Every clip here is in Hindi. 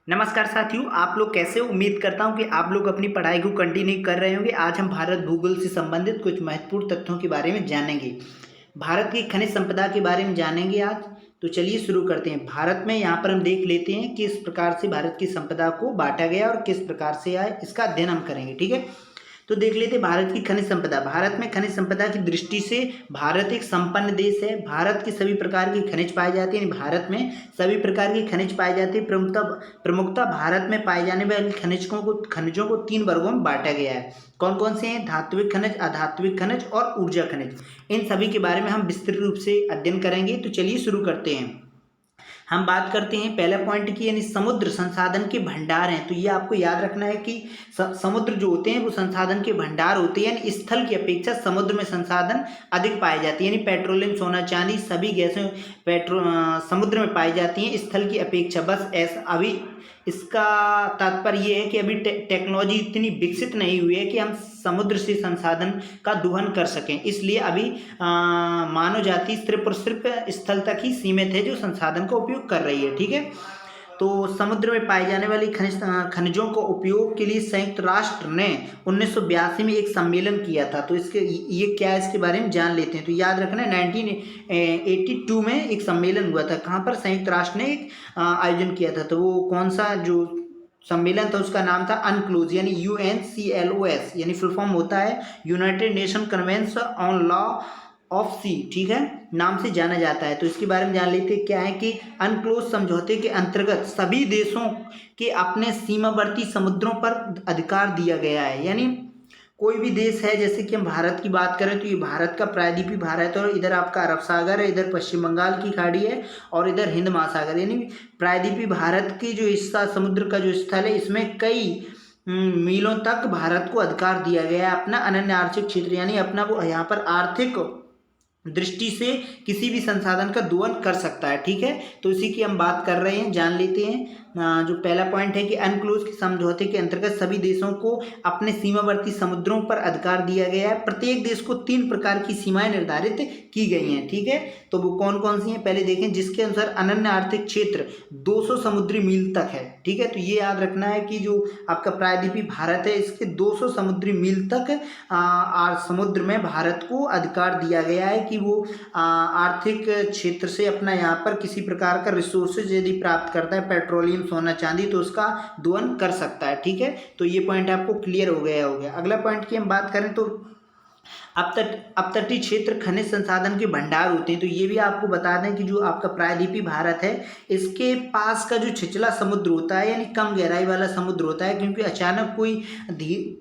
नमस्कार साथियों, आप लोग कैसे हो? उम्मीद करता हूं कि आप लोग अपनी पढ़ाई को कंटिन्यू कर रहे होंगे। आज हम भारत भूगोल से संबंधित कुछ महत्वपूर्ण तथ्यों के बारे में जानेंगे। भारत की खनिज संपदा के बारे में जानेंगे आज। तो चलिए शुरू करते हैं। भारत में यहाँ पर हम देख लेते हैं किस प्रकार से भारत की संपदा को बांटा गया और किस प्रकार से आए, इसका अध्ययन हम करेंगे। ठीक है, तो देख लेते हैं भारत की खनिज संपदा। भारत में खनिज संपदा की दृष्टि से भारत एक संपन्न देश है। भारत की सभी प्रकार की खनिज पाई जाती है। भारत में सभी प्रकार की खनिज पाई जाती है। प्रमुखता भारत में पाए जाने वाले खनिजों को 3 वर्गों में बांटा गया है। कौन कौन से हैं? धात्विक खनिज, अधात्विक खनिज और ऊर्जा खनिज। इन सभी के बारे में हम विस्तृत रूप से अध्ययन करेंगे। तो चलिए शुरू करते हैं। हम बात करते हैं पहला पॉइंट की, यानी समुद्र संसाधन के भंडार हैं। तो ये आपको याद रखना है कि समुद्र जो होते हैं वो संसाधन के भंडार होते हैं। यानी स्थल की अपेक्षा समुद्र में संसाधन अधिक पाए जाते हैं। यानी पेट्रोलियम, सोना, चांदी सभी गैसें समुद्र में पाई जाती हैं स्थल की अपेक्षा। बस ऐसा अभी इसका तात्पर्य ये है कि अभी टेक्नोलॉजी इतनी विकसित नहीं हुई है कि हम समुद्र से संसाधन का दोहन कर सकें। इसलिए अभी मानव जाति सिर्फ और सिर्फ स्थल तक ही सीमित है जो संसाधन का उपयोग कर रही है। ठीक है, तो समुद्र में पाई जाने वाली खनिजों को उपयोग के लिए संयुक्त राष्ट्र ने 1982 में एक सम्मेलन किया था। तो इसके ये क्या है, इसके बारे में जान लेते हैं। तो याद रखना 1982 में एक सम्मेलन हुआ था। कहाँ पर? संयुक्त राष्ट्र ने एक आयोजन किया था। तो वो कौन सा जो सम्मेलन था उसका नाम था अनक्लोज, यानी UNCLOS, यानी फुल फॉर्म होता है United Nation Convention on Law of Sea. ठीक है, नाम से जाना जाता है। तो इसके बारे में जान लेते हैं। क्या है कि अनक्लोज समझौते के अंतर्गत सभी देशों के अपने सीमावर्ती समुद्रों पर अधिकार दिया गया है। यानी कोई भी देश है, जैसे कि हम भारत की बात करें तो ये भारत का प्रायद्वीपीय भारत है और इधर आपका अरब सागर है, इधर पश्चिम बंगाल की खाड़ी है और इधर हिंद महासागर। यानी प्रायद्वीपीय भारत की जो हिस्सा, समुद्र का जो स्थल है, इसमें कई मीलों तक भारत को अधिकार दिया गया है अपना अनन्य आर्थिक क्षेत्र, यानी अपना वो यहाँ पर आर्थिक दृष्टि से किसी भी संसाधन का दोहन कर सकता है। ठीक है, तो इसी की हम बात कर रहे हैं, जान लेते हैं। जो पहला पॉइंट है कि अनक्लोज के समझौते के अंतर्गत सभी देशों को अपने सीमावर्ती समुद्रों पर अधिकार दिया गया है। प्रत्येक देश को 3 प्रकार की सीमाएं निर्धारित की गई हैं। ठीक है, तो वो कौन कौन सी हैं पहले देखें। जिसके अनुसार अनन्य आर्थिक क्षेत्र 200 समुद्री मील तक है। ठीक है, तो ये याद रखना है कि जो आपका प्रायद्वीपीय भारत है, इसके 200 समुद्री मील तक समुद्र में भारत को अधिकार दिया गया है कि वो आर्थिक क्षेत्र से अपना यहाँ पर किसी प्रकार का रिसोर्सेज यदि प्राप्त करता है, पेट्रोलियम, सोना, चांदी, तो उसका दोहन कर सकता है। ठीक है, तो ये पॉइंट आपको क्लियर हो गया अगला पॉइंट की हम बात करें तो अपतटीय क्षेत्र खनिज संसाधन के भंडार होते हैं। तो ये भी आपको बता दें कि जो आपका प्रायद्वीपीय भारत है, इसके पास का जो छिछला समुद्र होता है, यानी कम गहराई वाला समुद्र होता है, क्योंकि अचानक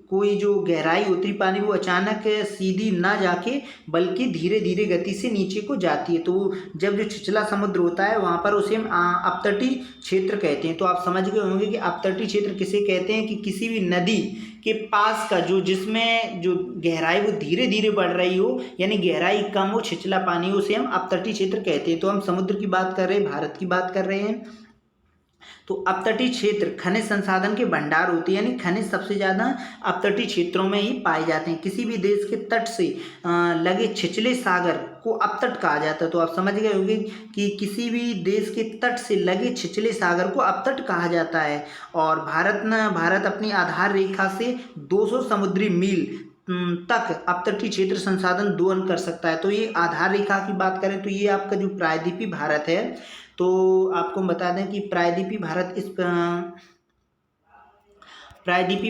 कोई जो गहराई होती है पानी, वो अचानक सीधी ना जाके बल्कि धीरे धीरे गति से नीचे को जाती है। तो जब जो छिछला समुद्र होता है वहाँ पर उसे हम अपतटीय क्षेत्र कहते हैं। तो आप समझ गए होंगे कि अपतटीय क्षेत्र किसे कहते हैं कि किसी भी नदी के पास का जिसमें जो गहराई वो धीरे धीरे बढ़ रही हो, यानी गहराई कम हो, छिछला पानी हो, उसे हम अपतटीय क्षेत्र कहते हैं। तो हम समुद्र की बात कर रहे हैं, भारत की बात कर रहे हैं। तो अपतटीय क्षेत्र खनिज संसाधन के भंडार होते हैं, यानी खनिज सबसे ज़्यादा अपतटीय क्षेत्रों में ही पाए जाते हैं। किसी भी देश के तट से लगे छिछले सागर को अपतट कहा जाता है। तो आप समझ गए होंगे कि किसी भी देश के तट से लगे छिछले सागर को अपतट कहा जाता है। और भारत अपनी आधार रेखा से 200 समुद्री मील तक अपतटीय क्षेत्र संसाधन दोहन कर सकता है। तो ये आधार रेखा की बात करें तो ये आपका जो प्रायद्वीपीय भारत है, तो आपको बता दें कि प्रायद्वीपीय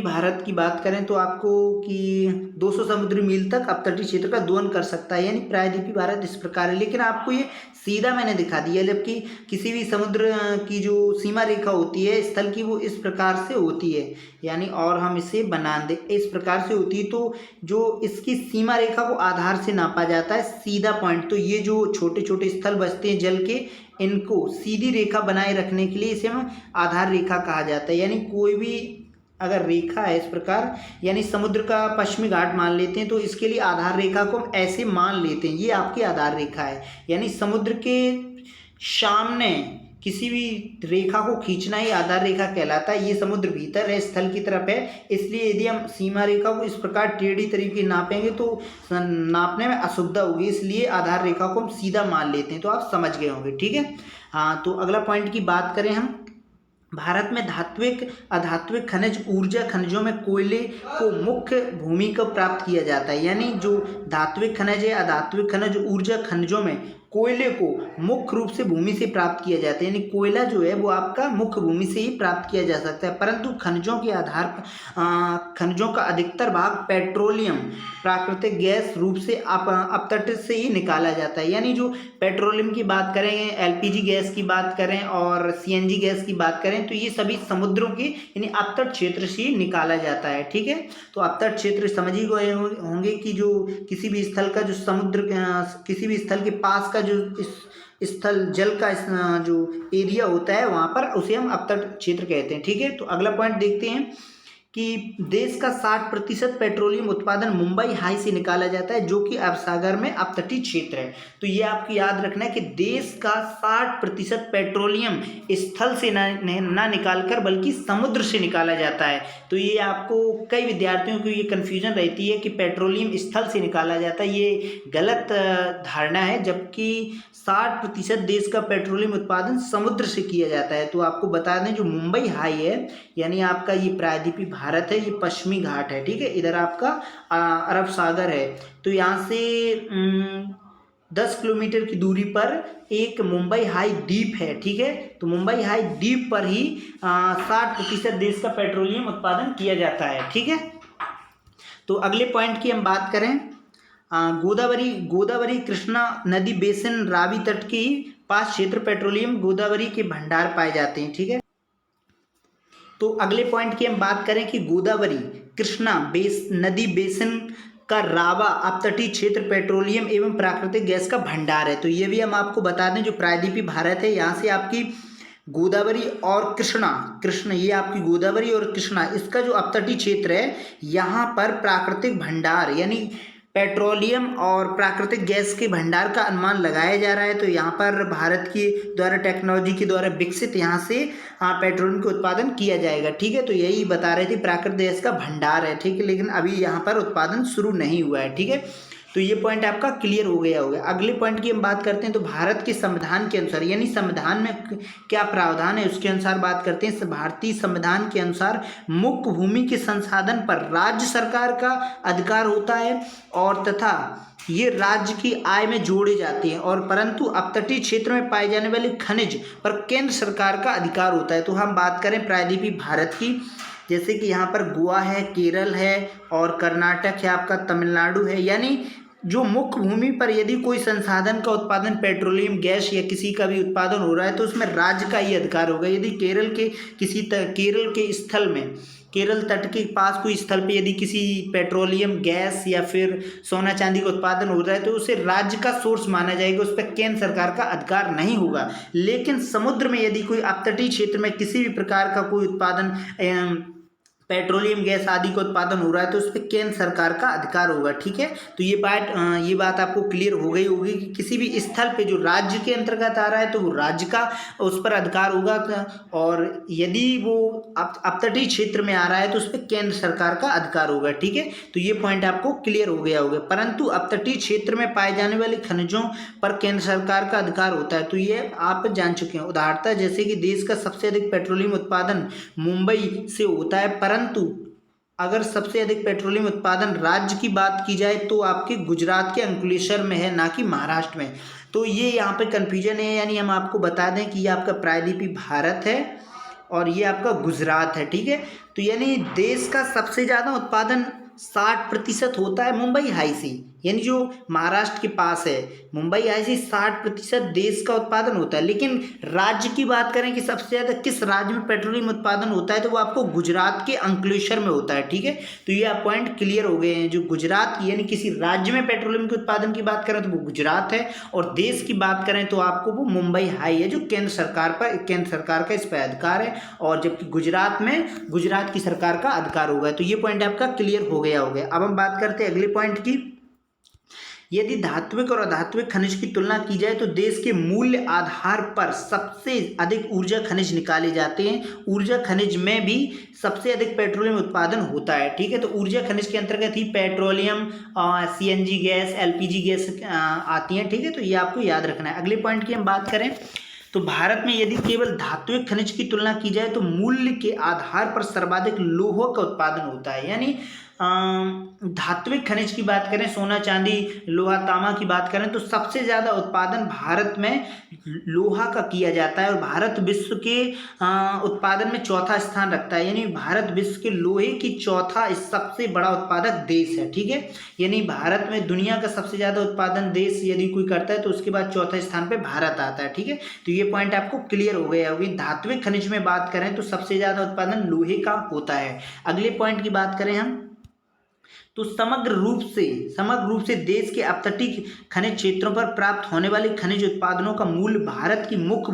भारत की बात करें तो आपको कि 200 समुद्री मील तक अपतटीय क्षेत्र का दोहन कर सकता है। यानी प्रायद्वीपीय भारत इस प्रकार है, लेकिन आपको ये सीधा मैंने दिखा दिया, जबकि किसी भी समुद्र की जो सीमा रेखा होती है स्थल की, वो इस प्रकार से होती है। यानी और हम इसे बना दें, इस प्रकार से होती है। तो जो इसकी सीमा रेखा को आधार से नापा जाता है सीधा पॉइंट। तो ये जो छोटे छोटे स्थल बचते हैं जल के, इनको सीधी रेखा बनाए रखने के लिए इसे हम आधार रेखा कहा जाता है। यानी कोई भी अगर रेखा है इस प्रकार, यानी समुद्र का पश्चिमी घाट मान लेते हैं, तो इसके लिए आधार रेखा को हम ऐसे मान लेते हैं, ये आपकी आधार रेखा है। यानी समुद्र के सामने किसी भी रेखा को खींचना ही आधार रेखा कहलाता है। ये समुद्र भीतर है, स्थल की तरफ है, इसलिए यदि हम सीमा रेखा को इस प्रकार टेढ़ी तरीके नापेंगे तो नापने में असुविधा होगी, इसलिए आधार रेखा को हम सीधा मान लेते हैं। तो आप समझ गए होंगे। ठीक है, हाँ, तो अगला पॉइंट की बात करें हम भारत में धात्विक अधात्विक खनिज ऊर्जा खनिजों में कोयले को मुख्य भूमि को प्राप्त किया जाता है। यानी जो धात्विक खनिज है, अधात्विक खनिज ऊर्जा खनिजों में कोयले को मुख्य रूप से भूमि से प्राप्त किया जाता है। यानी कोयला जो है वो आपका मुख्य भूमि से ही प्राप्त किया जा सकता है, परंतु खनिजों के आधार पर खनिजों का अधिकतर भाग पेट्रोलियम प्राकृतिक गैस रूप से अपतट से ही निकाला जाता है। यानी जो पेट्रोलियम की बात करें, एलपीजी गैस की बात करें और सीएनजी गैस की बात करें तो ये सभी समुद्रों के यानी अपतट क्षेत्र से ही निकाला जाता है। ठीक है, तो अपतट क्षेत्र समझ ही गए होंगे कि जो किसी भी स्थल का जो समुद्र किसी भी स्थल के पास का जो स्थल जल का जो एरिया होता है वहाँ पर उसे हम अपतट क्षेत्र कहते हैं। ठीक है, तो अगला पॉइंट देखते हैं कि देश का 60% पेट्रोलियम उत्पादन मुंबई हाई से निकाला जाता है, जो कि अरब सागर में अपतटीय क्षेत्र है। तो ये आपको याद रखना है कि देश का 60% पेट्रोलियम स्थल से ना निकालकर बल्कि समुद्र से निकाला जाता है। तो ये आपको कई विद्यार्थियों को ये कन्फ्यूजन रहती है कि पेट्रोलियम स्थल से निकाला जाता है, ये गलत धारणा है, जबकि 60% देश का पेट्रोलियम उत्पादन समुद्र से किया जाता है। तो आपको बता दें जो मुंबई हाई है यानी आपका ये प्रायद्वीपीय भारत है, ये पश्चिमी घाट है। ठीक है, इधर आपका अरब सागर है। तो यहाँ से 10 किलोमीटर की दूरी पर एक मुंबई हाई द्वीप है। ठीक है, तो मुंबई हाई द्वीप पर ही 60% देश का पेट्रोलियम उत्पादन किया जाता है। ठीक है, तो अगले पॉइंट की हम बात करें, गोदावरी कृष्णा नदी बेसिन रावी तट के पास क्षेत्र पेट्रोलियम गोदावरी के भंडार पाए जाते हैं। ठीक है, तो अगले पॉइंट की हम बात करें कि गोदावरी कृष्णा नदी बेसिन का रावा अपतटीय क्षेत्र पेट्रोलियम एवं प्राकृतिक गैस का भंडार है। तो ये भी हम आपको बता दें जो प्रायद्वीपीय भारत है यहाँ से आपकी गोदावरी और कृष्ण ये आपकी गोदावरी और कृष्णा इसका जो अपतटीय क्षेत्र है यहाँ पर प्राकृतिक भंडार यानी पेट्रोलियम और प्राकृतिक गैस के भंडार का अनुमान लगाया जा रहा है। तो यहाँ पर भारत के द्वारा टेक्नोलॉजी के द्वारा विकसित यहाँ से पेट्रोलियम का उत्पादन किया जाएगा। ठीक है, तो यही बता रहे थे प्राकृतिक गैस का भंडार है। ठीक है, लेकिन अभी यहाँ पर उत्पादन शुरू नहीं हुआ है। ठीक है, तो ये पॉइंट आपका क्लियर हो गया होगा। अगले पॉइंट की हम बात करते हैं, तो भारत के संविधान के अनुसार यानी संविधान में क्या प्रावधान है उसके अनुसार बात करते हैं। भारतीय संविधान के अनुसार मुख्य भूमि के संसाधन पर राज्य सरकार का अधिकार होता है और तथा ये राज्य की आय में जोड़े जाते हैं और परंतु अपतटीय क्षेत्र में पाए जाने वाले खनिज पर केंद्र सरकार का अधिकार होता है। तो हम बात करें प्रायद्वीपीय भारत की, जैसे कि यहाँ पर गोवा है, केरल है और कर्नाटक है, आपका तमिलनाडु है। यानी जो मुख्य भूमि पर यदि कोई संसाधन का उत्पादन पेट्रोलियम गैस या किसी का भी उत्पादन हो रहा है तो उसमें राज्य का ही अधिकार होगा। यदि केरल के स्थल में केरल तट के पास कोई स्थल पे यदि किसी पेट्रोलियम गैस या फिर सोना चांदी का उत्पादन हो रहा है तो उसे राज्य का सोर्स माना जाएगा, उस पर केंद्र सरकार का अधिकार नहीं होगा। लेकिन समुद्र में यदि कोई अपतटीय क्षेत्र में किसी भी प्रकार का कोई उत्पादन पेट्रोलियम गैस आदि का उत्पादन हो रहा है तो उस पर केंद्र सरकार का अधिकार होगा। ठीक है, तो ये बात आपको क्लियर हो गई होगी कि किसी भी स्थल पे जो राज्य के अंतर्गत आ रहा है तो वो राज्य का उस पर अधिकार होगा और यदि वो अपतटीय क्षेत्र में आ रहा है तो उस पर केंद्र सरकार का अधिकार होगा। ठीक है, तो ये पॉइंट आपको क्लियर हो गया होगा। परंतु अपतटीय क्षेत्र में पाए जाने वाले खनिजों पर केंद्र सरकार का अधिकार होता है, तो ये आप जान चुके हैं। उदाहरणतः जैसे कि देश का सबसे अधिक पेट्रोलियम उत्पादन मुंबई से होता है, परंतु अगर सबसे अधिक पेट्रोलियम उत्पादन राज्य की बात की जाए तो आपके गुजरात के अंकलेश्वर में है, ना कि महाराष्ट्र में। तो ये यहाँ पे कन्फ्यूजन है। यानी हम आपको बता दें कि ये आपका प्रायद्वीपीय भारत है और ये आपका गुजरात है। ठीक है, तो यानी देश का सबसे ज़्यादा उत्पादन 60% होता है मुंबई हाई से, यानी जो महाराष्ट्र के पास है मुंबई हाई से 60% देश का उत्पादन होता है। लेकिन राज्य की बात करें कि सबसे ज़्यादा किस राज्य में पेट्रोलियम उत्पादन होता है तो वो आपको गुजरात के अंकलेश्वर में होता है। ठीक है, तो ये आप पॉइंट क्लियर हो गए हैं। जो गुजरात की यानी किसी राज्य में पेट्रोलियम के उत्पादन की बात करें तो वो गुजरात है और देश की बात करें तो आपको वो मुंबई हाई है जो केंद्र सरकार का इस पर अधिकार है और जबकि गुजरात में गुजरात की सरकार का अधिकार होगा। तो ये पॉइंट आपका क्लियर हो गया। अब हम बात करते हैं अगले पॉइंट की। यदि धात्विक और अधात्विक खनिज की तुलना की जाए तो देश के मूल्य आधार पर सबसे अधिक ऊर्जा खनिज निकाले जाते हैं। ऊर्जा खनिज में भी सबसे अधिक पेट्रोलियम उत्पादन होता है। ठीक है, तो ऊर्जा खनिज के अंतर्गत ही petroleum, CNG gas, LPG gas आती हैं। ठीक है, तो ये आपको याद रखना है। अगले पॉइंट की हम बात करें तो भारत में यदि केवल धात्विक खनिज की तुलना की जाए तो मूल्य के आधार पर सर्वाधिक लोह का उत्पादन होता है। यानी धात्विक खनिज की बात करें, सोना चांदी लोहा तांबा की बात करें, तो सबसे ज़्यादा उत्पादन भारत में लोहा का किया जाता है और भारत विश्व के उत्पादन में चौथा स्थान रखता है। यानी भारत विश्व के लोहे की चौथा सबसे बड़ा उत्पादक देश है। ठीक है, यानी भारत में दुनिया का सबसे ज़्यादा उत्पादन देश यदि कोई करता है तो उसके बाद चौथे स्थान पे भारत आता है। ठीक है, तो ये पॉइंट आपको क्लियर हो गया होगी। धात्विक खनिज में बात करें तो सबसे ज़्यादा उत्पादन लोहे का होता है। अगले पॉइंट की बात करें हम, तो समग्र रूप से देश के अपतटीय खनिज क्षेत्रों पर प्राप्त होने वाले खनिज उत्पादनों का मूल्य भारत की मुख्य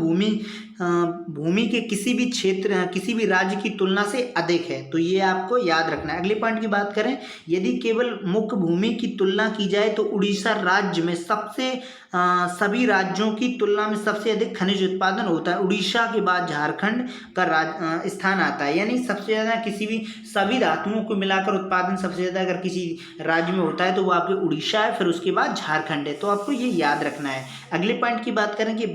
भूमि के किसी भी क्षेत्र किसी भी राज्य की तुलना से अधिक है। तो ये आपको याद रखना है। अगले पॉइंट की बात करें, यदि केवल मुख्य भूमि की तुलना की जाए तो उड़ीसा राज्य में सभी राज्यों की तुलना में सबसे अधिक खनिज उत्पादन होता है। उड़ीसा के बाद झारखंड का स्थान आता है। यानी सबसे ज़्यादा सभी धातुओं को मिलाकर उत्पादन सबसे ज़्यादा अगर किसी राज्य में होता है तो वो आपके उड़ीसा है, फिर उसके बाद झारखंड है। तो आपको ये याद रखना है। अगले पॉइंट की बात करें कि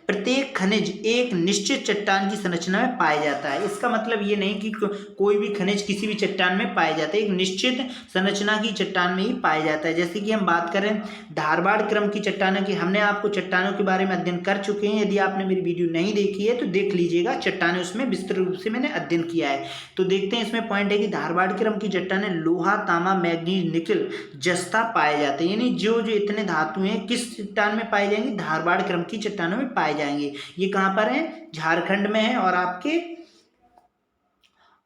प्रत्येक खनिज एक निश्चित चट्टान की संरचना में पाया जाता है। इसका मतलब ये नहीं कि कोई भी खनिज किसी भी चट्टान में पाया जाता है, एक निश्चित संरचना की चट्टान में ही पाया जाता है। जैसे कि हम बात करें धारवाड़ क्रम की चट्टानों की, हमने आपको चट्टानों के बारे में अध्ययन कर चुके हैं। यदि आपने मेरी वीडियो नहीं देखी है तो देख लीजिएगा, चट्टानें उसमें विस्तृत रूप से मैंने अध्ययन किया है। तो देखते हैं, इसमें पॉइंट है कि धारवाड़ क्रम की चट्टानें लोहा तांबा मैग्नीज निकल जस्ता पाए जाते हैं। यानी जो जो इतने धातु हैं किस चट्टान में पाए जाएंगे, धारवाड़ क्रम की चट्टानों में पाए जाएंगे। ये कहाँ पर है, झारखंड में है और आपके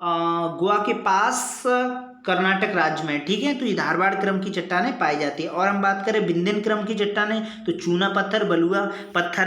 गोवा के पास कर्नाटक राज्य में। ठीक है, तो ये धारवाड़ क्रम की चट्टानें पाई जाती है। और हम बात करें विंध्यन क्रम की चट्टानें तो चूना पत्थर बलुआ पत्थर